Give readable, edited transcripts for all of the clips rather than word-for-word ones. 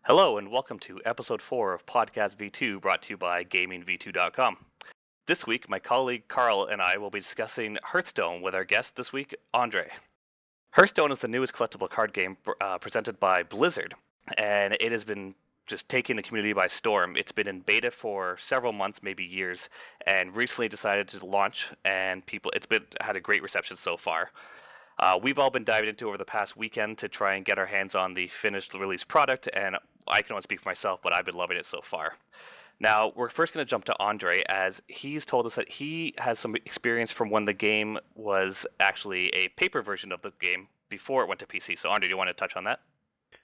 Hello and welcome to episode 4 of Podcast V2 brought to you by GamingV2.com. This week, my colleague Karl and I will be discussing Hearthstone with our guest this week, Andre. Hearthstone is the newest collectible card game presented by Blizzard, and it has been just taking the community by storm. It's been in beta for several months, maybe years, and recently decided to launch, and it's had a great reception so far. We've all been diving into over the past weekend to try and get our hands on the finished release product, and I can only speak for myself, but I've been loving it so far. Now, we're first going to jump to Andre, as he's told us that he has some experience from when the game was actually a paper version of the game before it went to PC. So, Andre, do you want to touch on that?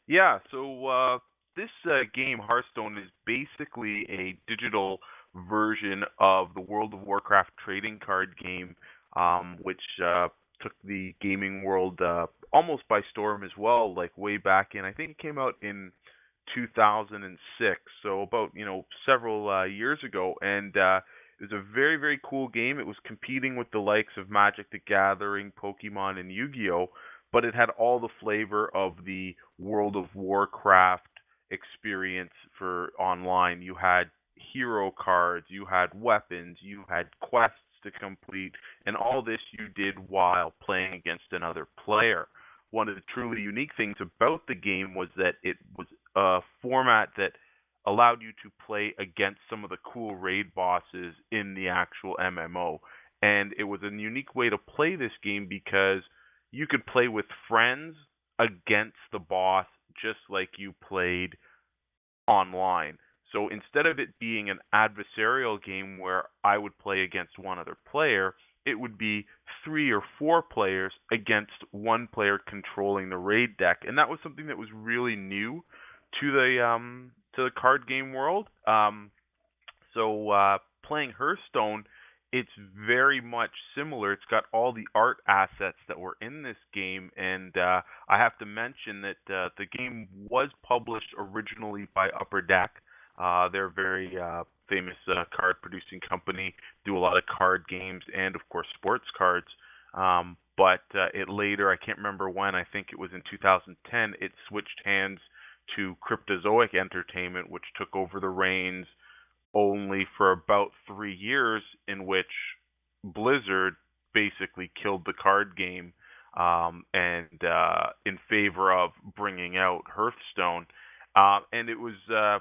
Yeah, so this game, Hearthstone, is basically a digital version of the World of Warcraft trading card game, which took the gaming world almost by storm as well, like way back in, I think it came out in 2006, so about, several years ago, and it was a very, very cool game. It was competing with the likes of Magic the Gathering, Pokemon, and Yu-Gi-Oh!, but it had all the flavor of the World of Warcraft experience for online. You had hero cards, you had weapons, you had quests to complete, and all this you did while playing against another player. One of the truly unique things about the game was that it was a format that allowed you to play against some of the cool raid bosses in the actual MMO. And it was a unique way to play this game because you could play with friends against the boss just like you played online. So instead of it being an adversarial game where I would play against one other player, it would be 3 or 4 players against one player controlling the raid deck, and that was something that was really new to the card game world. So playing Hearthstone, it's very much similar. It's got all the art assets that were in this game, and I have to mention that the game was published originally by Upper Deck. They're a very famous card producing company, do a lot of card games and, of course, sports cards. But it later, I can't remember when, I think it was in 2010, it switched hands to Cryptozoic Entertainment, which took over the reins only for about 3 years, in which Blizzard basically killed the card game and in favor of bringing out Hearthstone. And it was a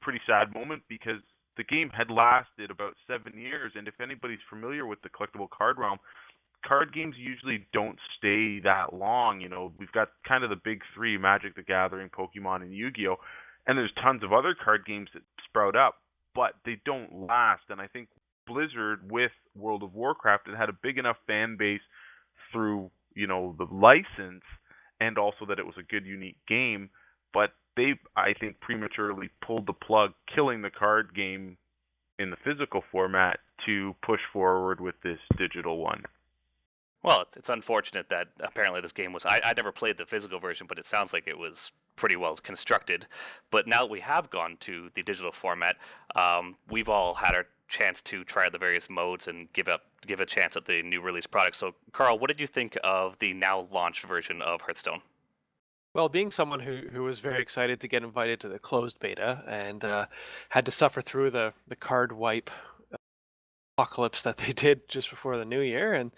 pretty sad moment because the game had lasted about 7 years, and if anybody's familiar with the collectible card realm, card games usually don't stay that long. We've got kind of the big three: Magic the Gathering, Pokemon, and Yu-Gi-Oh! And there's tons of other card games that sprout up, but they don't last. And I think Blizzard, with World of Warcraft, it had a big enough fan base through, the license, and also that it was a good, unique game. But they, I think, prematurely pulled the plug, killing the card game in the physical format to push forward with this digital one. Well, it's unfortunate that apparently this game was... I never played the physical version, but it sounds like it was pretty well constructed. But now that we have gone to the digital format, we've all had our chance to try out the various modes and give a chance at the new release product. So, Karl, what did you think of the now launched version of Hearthstone? Well, being someone who was very excited to get invited to the closed beta and had to suffer through the card wipe apocalypse that they did just before the new year, and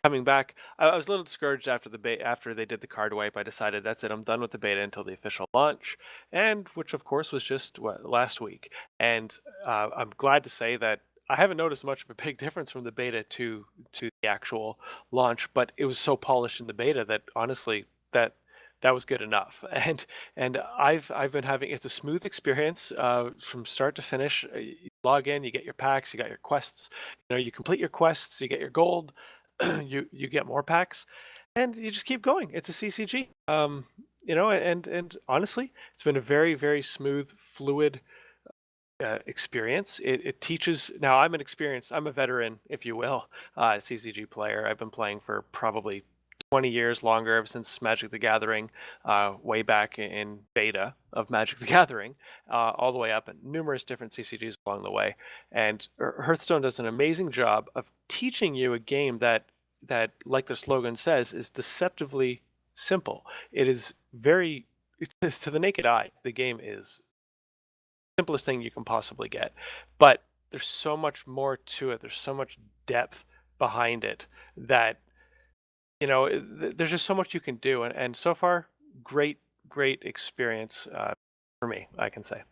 coming back, I was a little discouraged after after they did the card wipe. I decided that's it, I'm done with the beta until the official launch, and which of course was just last week. And I'm glad to say that I haven't noticed much of a big difference from the beta to the actual launch, but it was so polished in the beta that honestly that was good enough. And I've been having, it's a smooth experience from start to finish. You log in, you get your packs, you got your quests. You complete your quests, you get your gold, you get more packs, and you just keep going. It's a CCG. And honestly, it's been a very, very smooth, fluid experience. It teaches. Now I'm a veteran, if you will, CCG player. I've been playing for probably 20 years longer, ever since Magic the Gathering, way back in beta of Magic the Gathering, all the way up, and numerous different CCGs along the way. And Hearthstone does an amazing job of teaching you a game that, like the slogan says, is deceptively simple. It is very to the naked eye, the game is the simplest thing you can possibly get, but there's so much more to it. There's so much depth behind it that there's just so much you can do, and so far, great experience for me, I can say.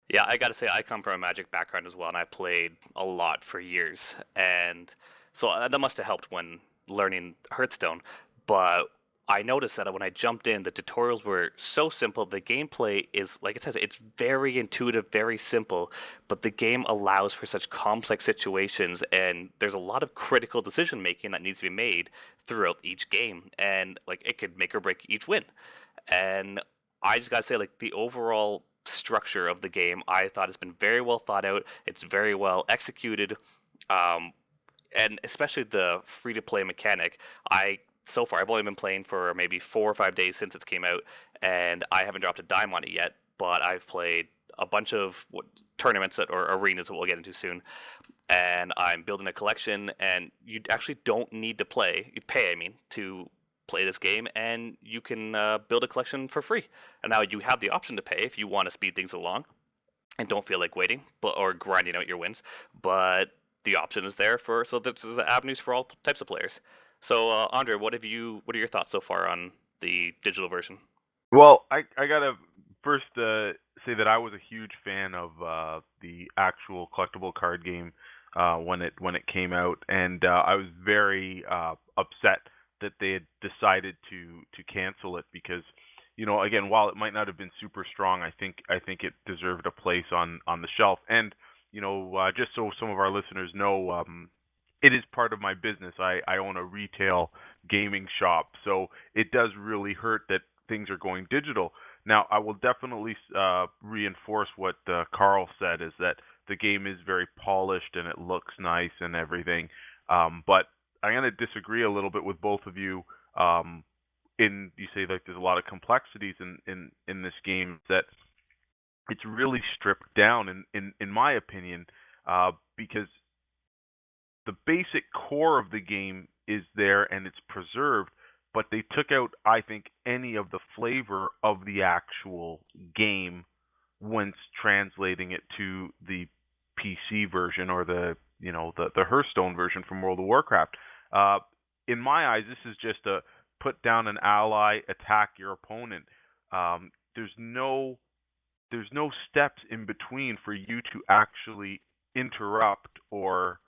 Yeah, I gotta say, I come from a Magic background as well, and I played a lot for years, and so that must have helped when learning Hearthstone. But I noticed that when I jumped in, the tutorials were so simple. The gameplay is, like it says, it's very intuitive, very simple, but the game allows for such complex situations, and there's a lot of critical decision making that needs to be made throughout each game, and like it could make or break each win. And I just gotta say, like the overall structure of the game, I thought has been very well thought out. It's very well executed, um, and especially the free to play mechanic. So far I've only been playing for maybe 4 or 5 days since it came out, and I haven't dropped a dime on it yet. But I've played a bunch of tournaments or arenas that we'll get into soon, and I'm building a collection. And you actually don't need to play. You pay, I mean, to play this game, and you can build a collection for free. And now you have the option to pay if you want to speed things along and don't feel like waiting, or grinding out your wins. But the option is there so there's avenues for all types of players. So, Andre, what are your thoughts so far on the digital version? Well, I gotta first say that I was a huge fan of the actual collectible card game when it came out, and I was very upset that they had decided to cancel it because, again, while it might not have been super strong, I think it deserved a place on the shelf. And just so some of our listeners know, it is part of my business. I own a retail gaming shop, so it does really hurt that things are going digital. Now, I will definitely reinforce what Karl said, is that the game is very polished and it looks nice and everything. But I'm going to disagree a little bit with both of you. In you say like there's a lot of complexities in this game, that it's really stripped down in my opinion, because the basic core of the game is there and it's preserved, but they took out, I think, any of the flavor of the actual game when translating it to the PC version, or the Hearthstone version from World of Warcraft. Uh, in my eyes, this is just a put down an ally, attack your opponent. There's no steps in between for you to actually interrupt or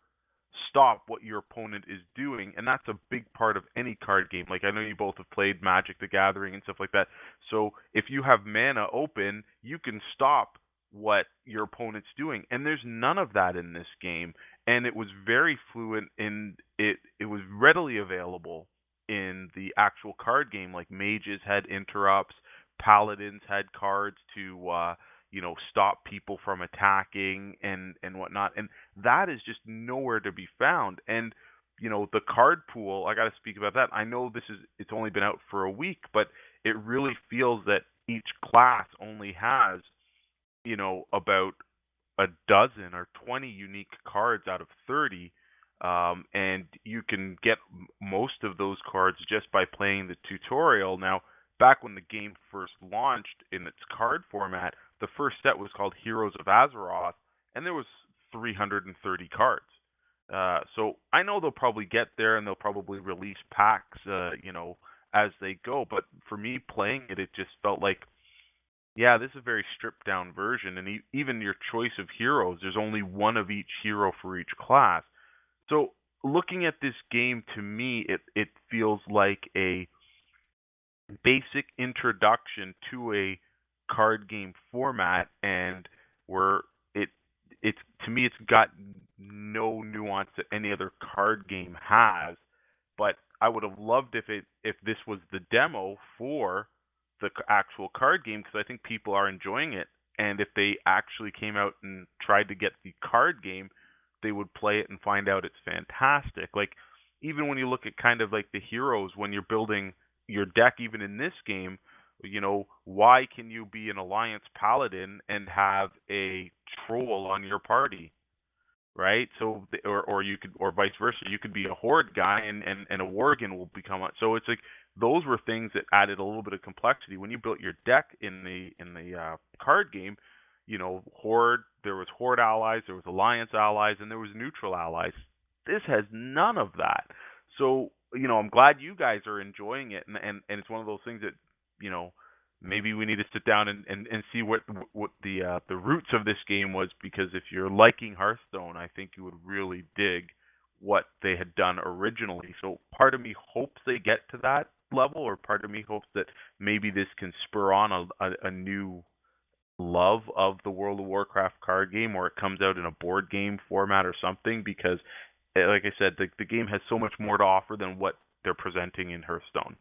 stop what your opponent is doing, and that's a big part of any card game. Like, I know you both have played Magic the Gathering and stuff like that. So if you have mana open, you can stop what your opponent's doing, and there's none of that in this game. And it was very fluent in it. It was readily available in the actual card game. Like, mages had interrupts, paladins had cards to stop people from attacking and whatnot. And that is just nowhere to be found. And the card pool, I got to speak about that. I know it's only been out for a week, but it really feels that each class only has about a dozen or 20 unique cards out of 30. And you can get most of those cards just by playing the tutorial. Now, back when the game first launched in its card format, the first set was called Heroes of Azeroth, and there was 330 cards. So I know they'll probably get there, and they'll probably release packs, as they go. But for me, playing it, it just felt like, yeah, this is a very stripped down version, and even your choice of heroes, there's only one of each hero for each class. So looking at this game, to me, it feels like a basic introduction to a card game format, and where it it's to me it's got no nuance that any other card game has. But I would have loved if this was the demo for the actual card game, because I think people are enjoying it. And if they actually came out and tried to get the card game, they would play it and find out it's fantastic. Like, even when you look at kind of like the heroes when you're building your deck, even in this game, why can you be an alliance paladin and have a troll on your party? Right? So, or you could, or vice versa, you could be a horde guy, and a worgen will become so it's like those were things that added a little bit of complexity. When you built your deck in the card game, Horde, there was Horde allies, there was Alliance allies, and there was neutral allies. This has none of that. So, I'm glad you guys are enjoying it, and it's one of those things that, maybe we need to sit down and see what the roots of this game was, because if you're liking Hearthstone, I think you would really dig what they had done originally. So part of me hopes they get to that level, or part of me hopes that maybe this can spur on a new love of the World of Warcraft card game, or it comes out in a board game format or something, because like I said, the game has so much more to offer than what they're presenting in Hearthstone.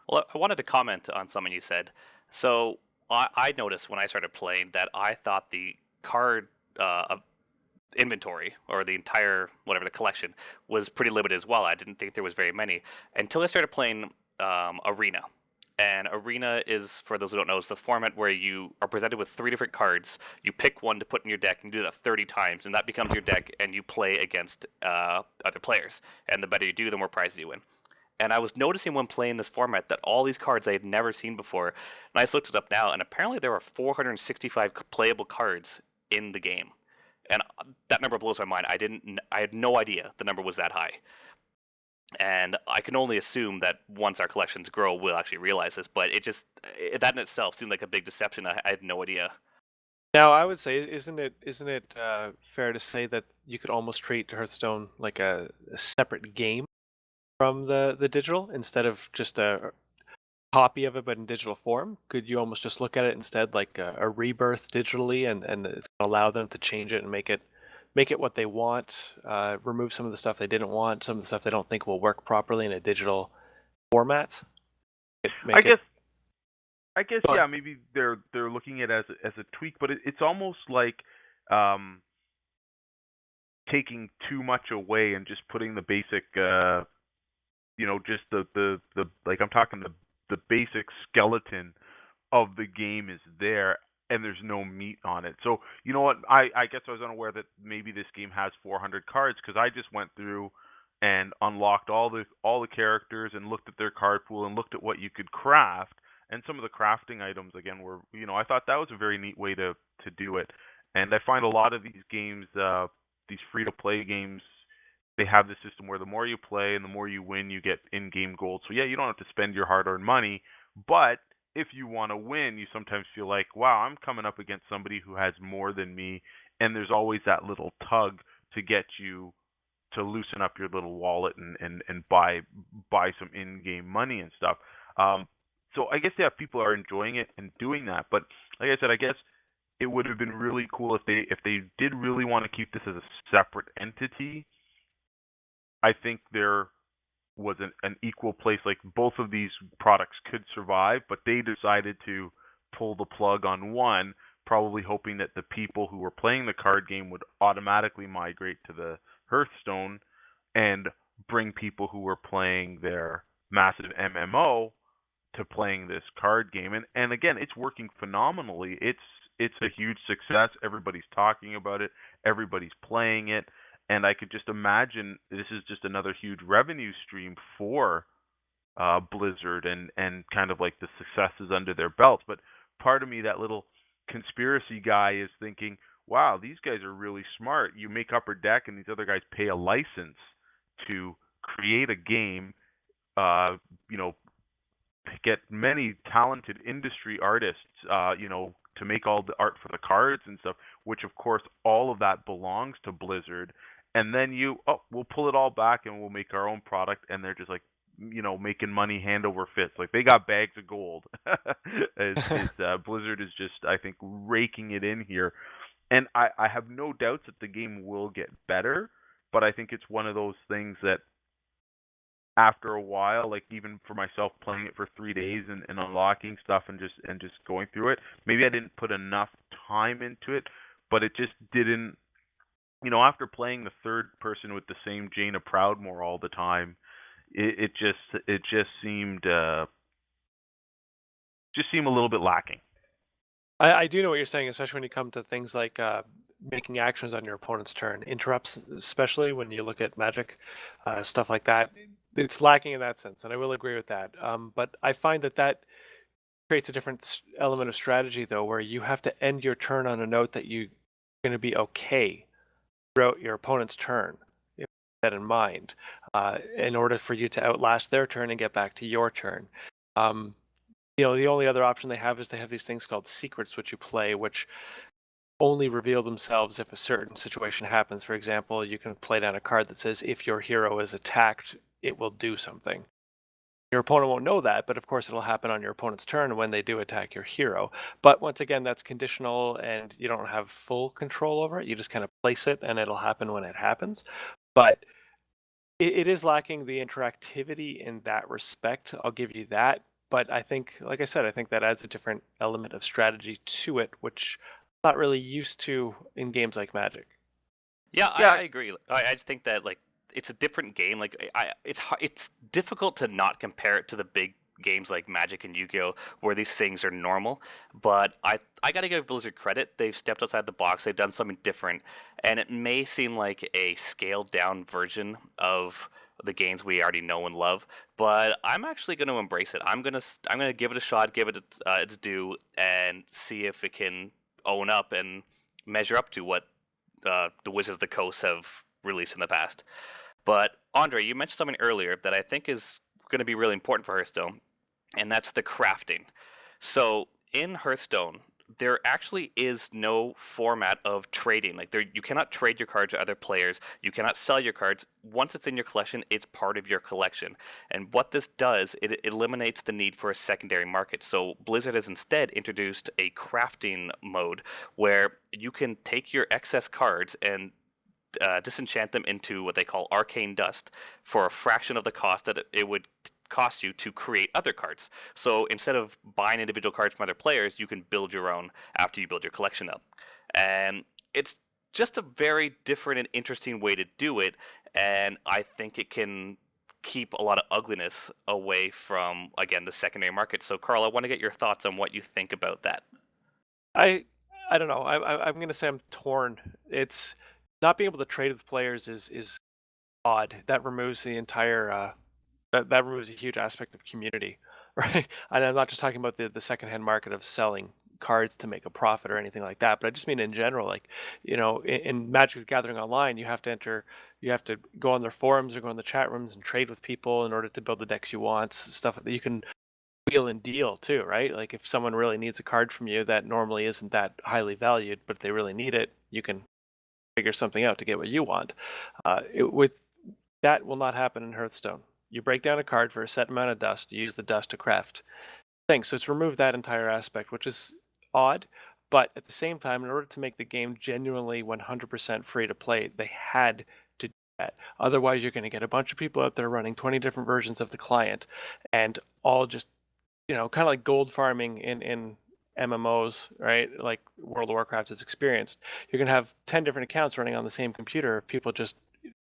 Well, I wanted to comment on something you said. So I noticed when I started playing that I thought the card inventory, or the entire whatever the collection, was pretty limited as well. I didn't think there was very many until I started playing Arena. And Arena is, for those who don't know, is the format where you are presented with 3 different cards. You pick one to put in your deck, and you do that 30 times, and that becomes your deck, and you play against other players. And the better you do, the more prizes you win. And I was noticing when playing this format that all these cards I had never seen before. And I just looked it up now, and apparently there are 465 playable cards in the game. And that number blows my mind. I had no idea the number was that high. And I can only assume that once our collections grow, we'll actually realize this. But that in itself seemed like a big deception. I had no idea. Now, I would say, isn't it fair to say that you could almost treat Hearthstone like a separate game from the digital, instead of just a copy of it but in digital form? Could you almost just look at it instead like a rebirth digitally, and it's going to allow them to change it and make it what they want, remove some of the stuff they didn't want, some of the stuff they don't think will work properly in a digital format? I guess yeah, maybe they're looking at it as a tweak, but it's almost like taking too much away and just putting the basic just the like, I'm talking the basic skeleton of the game is there, and there's no meat on it. So you know what? I guess I was unaware that maybe this game has 400 cards, because I just went through and unlocked all the characters and looked at their card pool and looked at what you could craft, and some of the crafting items again were, I thought that was a very neat way to do it. And I find a lot of these games, these free to play games, they have this system where the more you play and the more you win, you get in-game gold. So yeah, you don't have to spend your hard-earned money, but if you want to win, you sometimes feel like, wow, I'm coming up against somebody who has more than me, and there's always that little tug to get you to loosen up your little wallet and buy some in-game money and stuff. So I guess, yeah, people are enjoying it and doing that. But like I said, I guess it would have been really cool if they did really want to keep this as a separate entity. I think there was an equal place. Like, both of these products could survive, but they decided to pull the plug on one, probably hoping that the people who were playing the card game would automatically migrate to the Hearthstone, and bring people who were playing their massive MMO to playing this card game. And again, it's working phenomenally. It's a huge success. Everybody's talking about it. Everybody's playing it. And I could just imagine this is just another huge revenue stream for Blizzard, and kind of like the successes under their belts. But part of me, that little conspiracy guy, is thinking, wow, these guys are really smart. You make Upper Deck, and these other guys pay a license to create a game, uh, you know, get many talented industry artists, to make all the art for the cards and stuff, which of course all of that belongs to Blizzard. And then we'll pull it all back and we'll make our own product, and they're just like, making money hand over fist. Like, they got bags of gold. Blizzard is just, I think, raking it in here. And I have no doubts that the game will get better, but I think it's one of those things that after a while, like even for myself playing it for 3 days and unlocking stuff and just going through it, maybe I didn't put enough time into it, but it just didn't, after playing the third person with the same Jaina Proudmoore all the time, it just seemed a little bit lacking. I do know what you're saying, especially when you come to things like making actions on your opponent's turn, interrupts, especially when you look at Magic, stuff like that. it's lacking in that sense, and I will agree with that. But I find that creates a different element of strategy, though, where you have to end your turn on a note that you're going to be okay throughout your opponent's turn. You have that in mind, in order for you to outlast their turn and get back to your turn. The only other option they have is they have these things called secrets, which you play, which only reveal themselves if a certain situation happens. For example, you can play down a card that says if your hero is attacked, it will do something. Your opponent won't know that, but of course it'll happen on your opponent's turn when they do attack your hero. But once again, that's conditional and you don't have full control over it. You just kind of place it and it'll happen when it happens. But it is lacking the interactivity in that respect. I'll give you that. But I think, like I said, I think that adds a different element of strategy to it, which I'm not really used to in games like Magic. Yeah, I, Yeah, I agree. I just think that like it's a different game. Like it's difficult to not compare it to the big games like Magic and Yu-Gi-Oh, where these things are normal. But I gotta give Blizzard credit. They've stepped outside the box. They've done something different, and it may seem like a scaled down version of the games we already know and love. But I'm actually going to embrace it. I'm gonna give it a shot, give it its due, and see if it can own up and measure up to what the Wizards of the Coast have released in the past. But Andre, you mentioned something earlier that I think is going to be really important for Hearthstone, and that's the crafting. So in Hearthstone, there actually is no format of trading. Like there, you cannot trade your cards to other players. You cannot sell your cards. Once it's in your collection, it's part of your collection. And what this does, it eliminates the need for a secondary market. So Blizzard has instead introduced a crafting mode where you can take your excess cards and disenchant them into what they call arcane dust for a fraction of the cost that it would cost you to create other cards. So instead of buying individual cards from other players, you can build your own after you build your collection up. And it's just a very different and interesting way to do it. And I think it can keep a lot of ugliness away from, again, the secondary market. So, Karl, I want to get your thoughts on what you think about that. I I don't know. I'm gonna say I'm torn. It's not being able to trade with players is odd. That removes the entire that removes a huge aspect of community, right? And I'm not just talking about the secondhand market of selling cards to make a profit or anything like that, but I just mean in general, like, in Magic the Gathering Online, you have to go on their forums or go in the chat rooms and trade with people in order to build the decks you want, stuff that you can wheel and deal too, right? Like if someone really needs a card from you that normally isn't that highly valued, but if they really need it, you can figure something out to get what you want. With that will not happen in Hearthstone. You break down a card for a set amount of dust. You use the dust to craft things. So it's removed that entire aspect, which is odd. But at the same time, in order to make the game genuinely 100% free to play, they had to do that. Otherwise, you're going to get a bunch of people out there running 20 different versions of the client and all just, kind of like gold farming in MMOs, right? Like World of Warcraft has experienced. You're going to have 10 different accounts running on the same computer, people just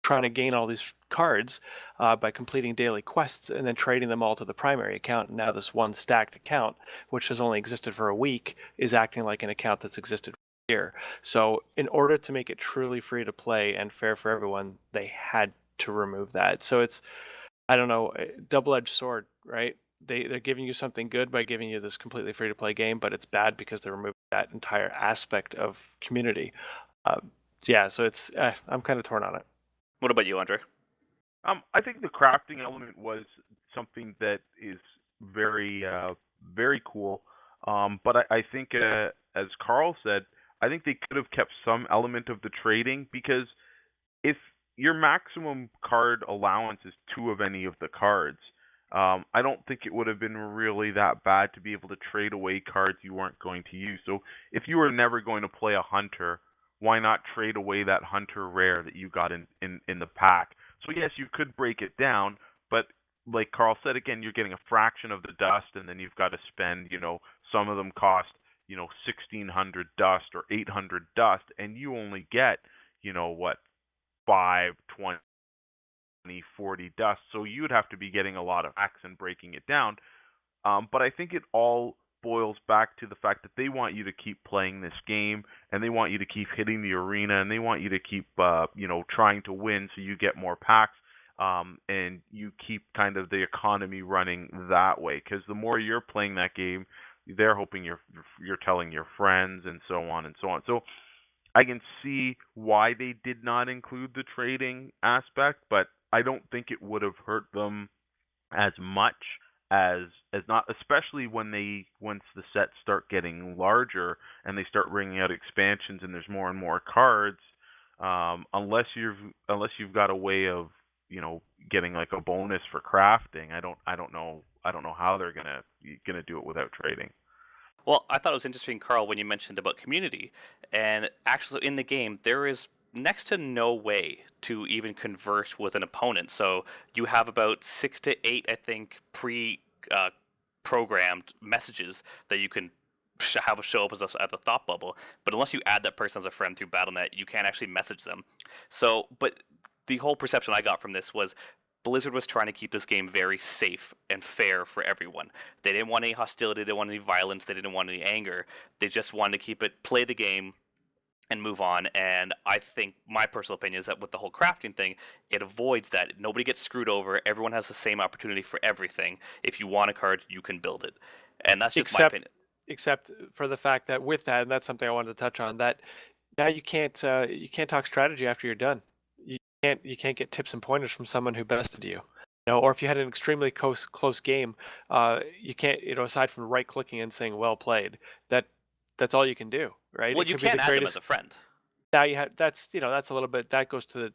trying to gain all these cards by completing daily quests and then trading them all to the primary account. And now this one stacked account, which has only existed for a week, is acting like an account that's existed for a year. So in order to make it truly free to play and fair for everyone, they had to remove that. So it's, I don't know, a double-edged sword, right? They're giving you something good by giving you this completely free to play game, but it's bad because they're removing that entire aspect of community. Uh, yeah, so it's I'm kind of torn on it. What about you, Andre? I think the crafting element was something that is very, very cool. But I think, as Karl said, I think they could have kept some element of the trading because if your maximum card allowance is two of any of the cards, I don't think it would have been really that bad to be able to trade away cards you weren't going to use. So if you were never going to play a hunter, why not trade away that hunter rare that you got in the pack? So yes, you could break it down, but like Karl said again, you're getting a fraction of the dust, and then you've got to spend, some of them cost, 1,600 dust or 800 dust, and you only get, what, 5, 20, 40 dust. So you would have to be getting a lot of hacks and breaking it down. But I think it all boils back to the fact that they want you to keep playing this game, and they want you to keep hitting the arena, and they want you to keep, trying to win so you get more packs. and you keep kind of the economy running that way. Because the more you're playing that game, they're hoping you're telling your friends and so on and so on. So I can see why they did not include the trading aspect, but I don't think it would have hurt them as much as not, especially once the sets start getting larger and they start bringing out expansions and there's more and more cards. Unless you've got a way of getting like a bonus for crafting. I don't know how they're gonna do it without trading. Well, I thought it was interesting, Carl, when you mentioned about community. And actually, in the game, there is next to no way to even converse with an opponent. So you have about 6 to 8, I think, programmed messages that you can have show up at the thought bubble. But unless you add that person as a friend through BattleNet, you can't actually message them. So, but the whole perception I got from this was Blizzard was trying to keep this game very safe and fair for everyone. They didn't want any hostility, they didn't want any violence, they didn't want any anger. They just wanted to keep it, play the game, and move on. And I think my personal opinion is that with the whole crafting thing, it avoids that. Nobody gets screwed over. Everyone has the same opportunity for everything. If you want a card, you can build it. And that's just my opinion. Except for the fact that with that, and that's something I wanted to touch on, that now you can't talk strategy after you're done. You can't get tips and pointers from someone who bested you. Or if you had an extremely close game, you can't, aside from right clicking and saying well played, that's all you can do, right? Well, you can't add them as a friend. Now that's a little bit, that goes to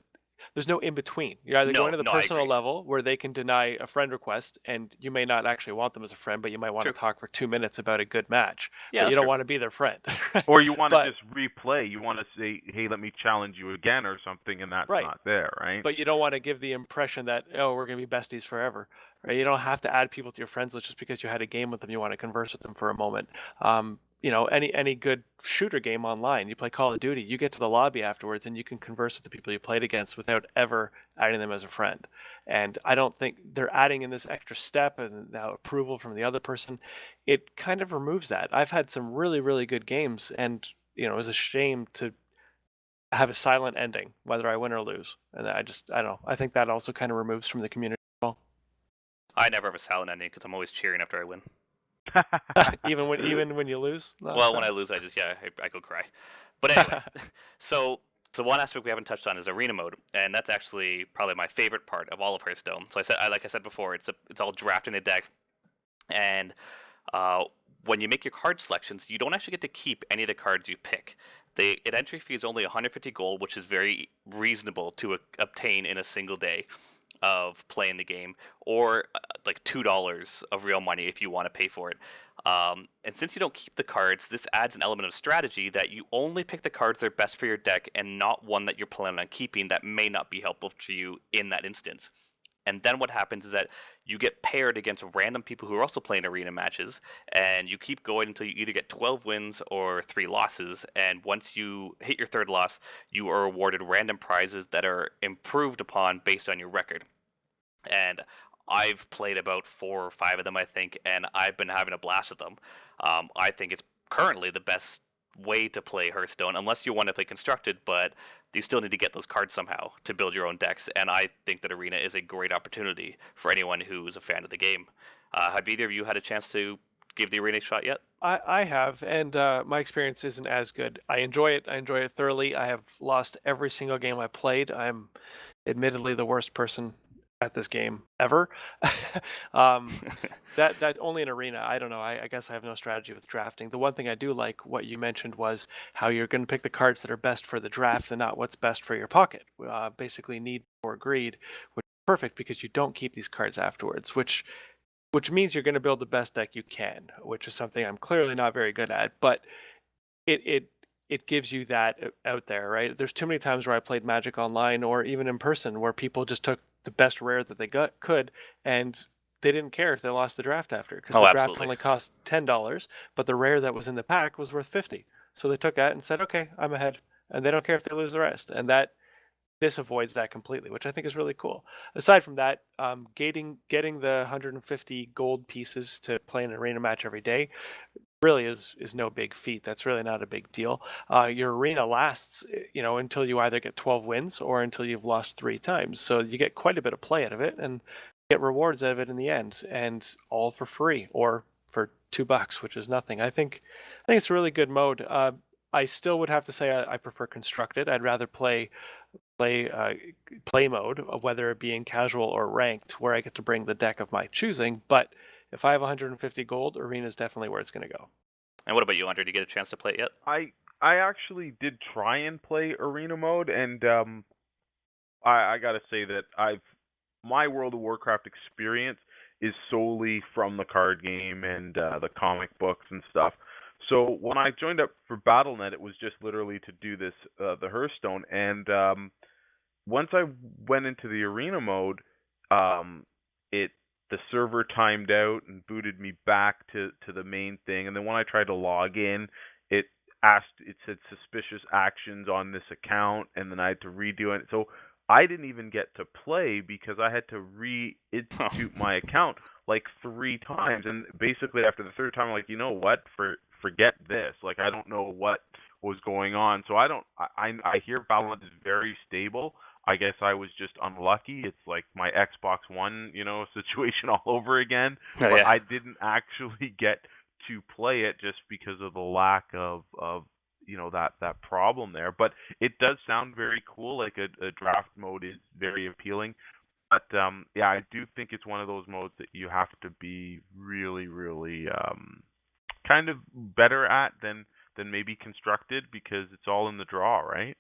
there's no in between. You're either going to the personal level where they can deny a friend request, and you may not actually want them as a friend, but you might want to talk for 2 minutes about a good match. Yeah, but you don't want to be their friend. Or you want to just replay. You want to say, hey, let me challenge you again or something, and that's not there, right? But you don't want to give the impression that, we're going to be besties forever. Right? You don't have to add people to your friends list just because you had a game with them. You want to converse with them for a moment. Any good shooter game online, you play Call of Duty, you get to the lobby afterwards and you can converse with the people you played against without ever adding them as a friend. And I don't think they're adding in this extra step and now approval from the other person. It kind of removes that. I've had some really, really good games, and it was a shame to have a silent ending, whether I win or lose. And I don't know. I think that also kind of removes from the community as well. I never have a silent ending because I'm always cheering after I win. even when you lose? Well, when I lose, I go cry. But anyway, so one aspect we haven't touched on is arena mode, and that's actually probably my favorite part of all of Hearthstone. So like I said before, it's all drafting a deck, and when you make your card selections, you don't actually get to keep any of the cards you pick. An entry fee is only 150 gold, which is very reasonable to obtain in a single day of playing the game, or like $2 of real money if you want to pay for it. And since you don't keep the cards, this adds an element of strategy that you only pick the cards that are best for your deck and not one that you're planning on keeping that may not be helpful to you in that instance. And then what happens is that you get paired against random people who are also playing arena matches, and you keep going until you either get 12 wins or 3 losses. And once you hit your 3rd loss, you are awarded random prizes that are improved upon based on your record. And I've played about 4 or 5 of them, I think, and I've been having a blast with them. I think it's currently the best way to play Hearthstone, unless you want to play Constructed, but you still need to get those cards somehow to build your own decks, and I think that Arena is a great opportunity for anyone who is a fan of the game. Have either of you had a chance to give the Arena a shot yet? I have, and my experience isn't as good. I enjoy it thoroughly. I have lost every single game I played. I'm admittedly the worst person at this game ever. That only in Arena. I don't know. I guess I have no strategy with drafting. The one thing I do like, what you mentioned, was how you're going to pick the cards that are best for the draft and not what's best for your pocket. Basically, need or greed, which is perfect because you don't keep these cards afterwards, which means you're going to build the best deck you can, which is something I'm clearly not very good at. But it gives you that out there, right? There's too many times where I played Magic online or even in person where people just took the best rare that they could, and they didn't care if they lost the draft after, because the draft only cost $10, but the rare that was in the pack was worth $50. So they took that and said, okay, I'm ahead, and they don't care if they lose the rest. And that this avoids that completely, which I think is really cool. Aside from that, getting the 150 gold pieces to play an arena match every day really is no big feat. That's really not a big deal. Your arena lasts, until you either get 12 wins or until you've lost 3 times. So you get quite a bit of play out of it and get rewards out of it in the end, and all for free or for $2, which is nothing. I think it's a really good mode. I still would have to say I prefer constructed. I'd rather play mode, whether it be in casual or ranked, where I get to bring the deck of my choosing. But if I have 150 gold, arena is definitely where it's going to go. And what about you, Andre? Did you get a chance to play it yet? I actually did try and play arena mode, and I gotta say that my World of Warcraft experience is solely from the card game and the comic books and stuff. So when I joined up for BattleNet, it was just literally to do this the Hearthstone, and once I went into the arena mode, it the server timed out and booted me back to the main thing, and then when I tried to log in, it it said suspicious actions on this account, and then I had to redo it. So I didn't even get to play because I had to reinstitute my account like 3 times, and basically after the third time, I'm like, you know what? Forget this. Like, I don't know what was going on. So I hear Valorant is very stable. I guess I was just unlucky. It's like my Xbox One, situation all over again. Oh, But yeah. I didn't actually get to play it just because of the lack of that problem there. But it does sound very cool. Like a draft mode is very appealing. But yeah, I do think it's one of those modes that you have to be really, really kind of better at than maybe constructed, because it's all in the draw, right?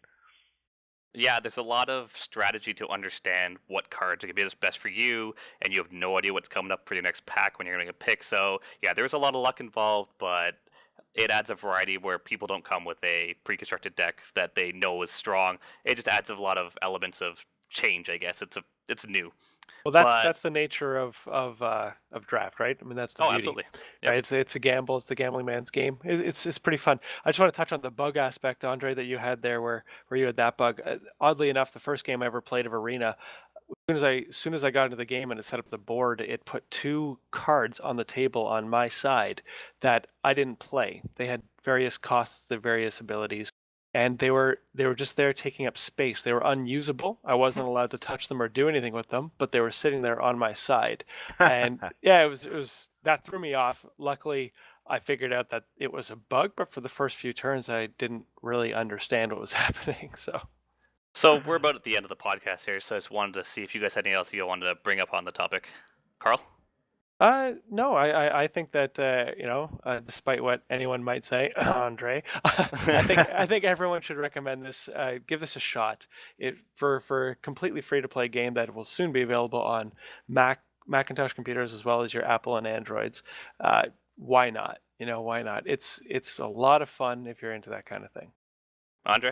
Yeah, there's a lot of strategy to understand what cards are going to be best for you, and you have no idea what's coming up for your next pack when you're going to pick. So, yeah, there's a lot of luck involved, but it adds a variety where people don't come with a pre-constructed deck that they know is strong. It just adds a lot of elements of change, I guess. It's new. Well, But that's the nature of draft, right? I mean, that's the oh, beauty, absolutely. Yep. right? It's a gamble. It's the gambling man's game. It's pretty fun. I just want to touch on the bug aspect, Andre, that you had there, where you had that bug. Oddly enough, the first game I ever played of Arena, as soon as I got into the game and it set up the board, it put 2 cards on the table on my side that I didn't play. They had various costs, the various abilities, and they were just there taking up space. They were unusable. I wasn't allowed to touch them or do anything with them, but they were sitting there on my side. And yeah, it was that threw me off. Luckily, I figured out that it was a bug, but for the first few turns I didn't really understand what was happening. So we're about at the end of the podcast here, so I just wanted to see if you guys had anything else you wanted to bring up on the topic. Carl? No, I think that despite what anyone might say, Andre, I think everyone should recommend this. Give this a shot. It for a completely free to play game that will soon be available on Macintosh computers as well as your Apple and Androids. Why not? Why not? It's a lot of fun if you're into that kind of thing. Andre?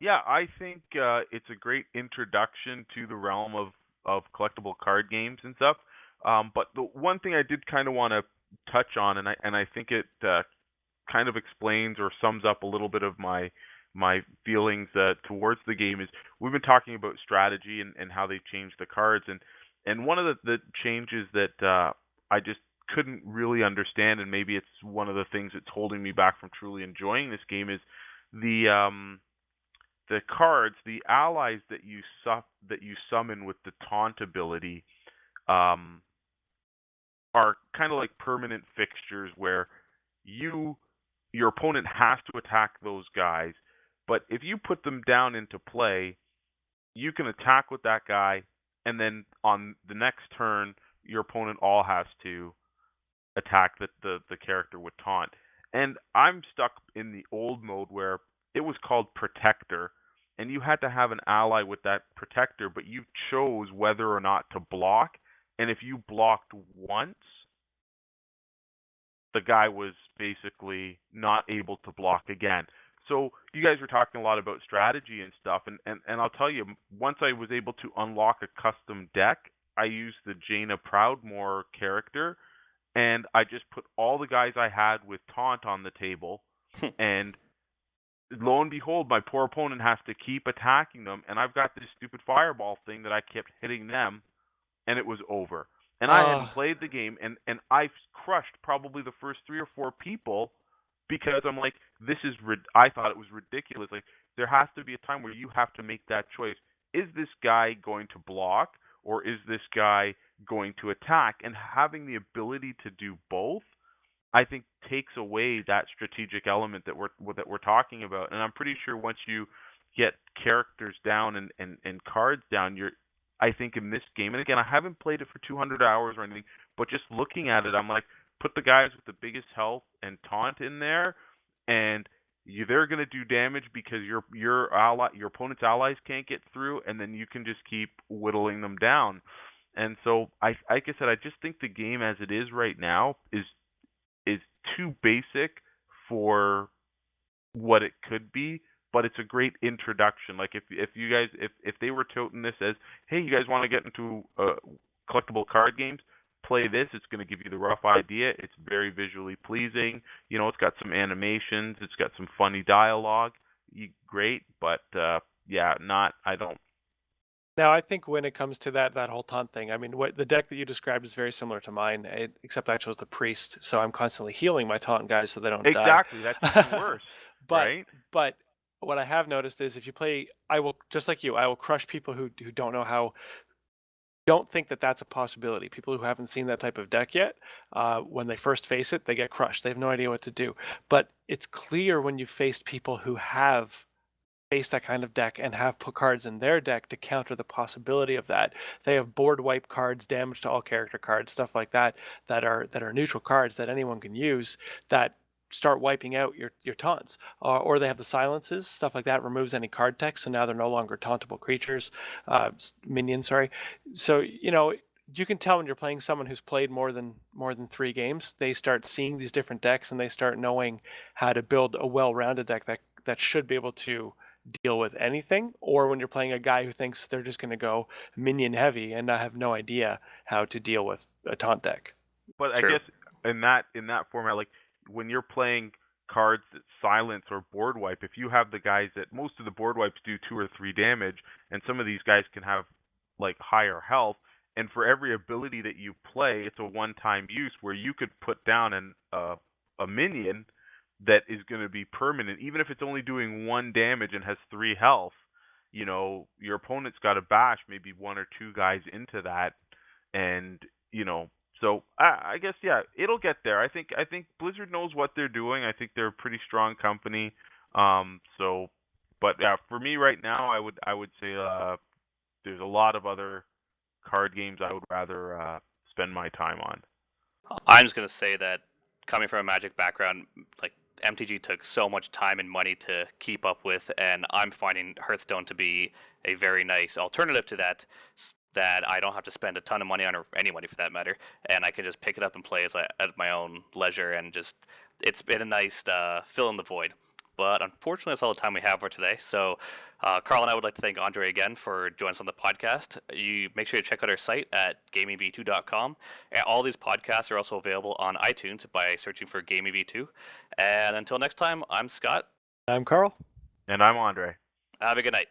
Yeah, I think it's a great introduction to the realm of collectible card games and stuff. But the one thing I did kind of want to touch on, and I think it kind of explains or sums up a little bit of my feelings towards the game, is we've been talking about strategy and how they've changed the cards, and one of the changes that I just couldn't really understand, and maybe it's one of the things that's holding me back from truly enjoying this game, is the cards, the allies that you summon with the taunt ability, um, are kind of like permanent fixtures where your opponent has to attack those guys, but if you put them down into play, you can attack with that guy, and then on the next turn, your opponent all has to attack the character with taunt. And I'm stuck in the old mode where it was called Protector, and you had to have an ally with that Protector, but you chose whether or not to block. And if you blocked once, the guy was basically not able to block again. So you guys were talking a lot about strategy and stuff, and I'll tell you, once I was able to unlock a custom deck, I used the Jaina Proudmoore character, and I just put all the guys I had with taunt on the table, and lo and behold, my poor opponent has to keep attacking them, and I've got this stupid fireball thing that I kept hitting them, and it was over. And I hadn't played the game, and I crushed probably the first 3 or 4 people because I'm like, I thought it was ridiculous. Like, there has to be a time where you have to make that choice. Is this guy going to block, or is this guy going to attack? And having the ability to do both, I think, takes away that strategic element that we're talking about. And I'm pretty sure once you get characters down and cards down, I think in this game, and again, I haven't played it for 200 hours or anything, but just looking at it, I'm like, put the guys with the biggest health and taunt in there, and they're going to do damage because your opponent's allies can't get through, and then you can just keep whittling them down. And so, like I said, I just think the game as it is right now is too basic for what it could be, but it's a great introduction. Like, if you guys, if they were toting this as, hey, you guys want to get into collectible card games, play this. It's going to give you the rough idea. It's very visually pleasing. It's got some animations. It's got some funny dialogue. Great, but yeah, I don't. Now, I think when it comes to that whole taunt thing, I mean, what the deck that you described is very similar to mine, except I chose the priest, so I'm constantly healing my taunt guys so they don't die. Exactly, that's even worse, right? But what I have noticed is if you play, I will, just like you, I will crush people who don't know how, don't think that that's a possibility. People who haven't seen that type of deck yet, when they first face it, they get crushed. They have no idea what to do. But it's clear when you face people who have face that kind of deck and have put cards in their deck to counter the possibility of that. They have board wipe cards, damage to all character cards, stuff like that are neutral cards that anyone can use that start wiping out your taunts. Or they have the silences, stuff like that removes any card text, so now they're no longer tauntable creatures, minions, sorry. So you can tell when you're playing someone who's played more than 3 games, they start seeing these different decks and they start knowing how to build a well-rounded deck that should be able to deal with anything. Or when you're playing a guy who thinks they're just going to go minion heavy and have no idea how to deal with a taunt deck. But I guess in that format, like when you're playing cards that silence or board wipe, if you have the guys that most of the board wipes do 2 or 3 damage, and some of these guys can have like higher health, and for every ability that you play, it's a one-time use where you could put down a minion that is going to be permanent, even if it's only doing 1 damage and has 3 health. Your opponent's got to bash maybe 1 or 2 guys into that, and so I guess, yeah, it'll get there. I think Blizzard knows what they're doing. I think they're a pretty strong company. But yeah, for me right now, I would say there's a lot of other card games I would rather spend my time on. I'm just gonna say that coming from a Magic background, like MTG took so much time and money to keep up with, and I'm finding Hearthstone to be a very nice alternative to that. That I don't have to spend a ton of money on, or any money for that matter, and I can just pick it up and play at my own leisure, and just it's been a nice fill in the void. But unfortunately, that's all the time we have for today. So, Karl and I would like to thank Andre again for joining us on the podcast. You make sure to check out our site at gamingv2.com. And all these podcasts are also available on iTunes by searching for Gaming V2. And until next time, I'm Scott. I'm Karl. And I'm Andre. Have a good night.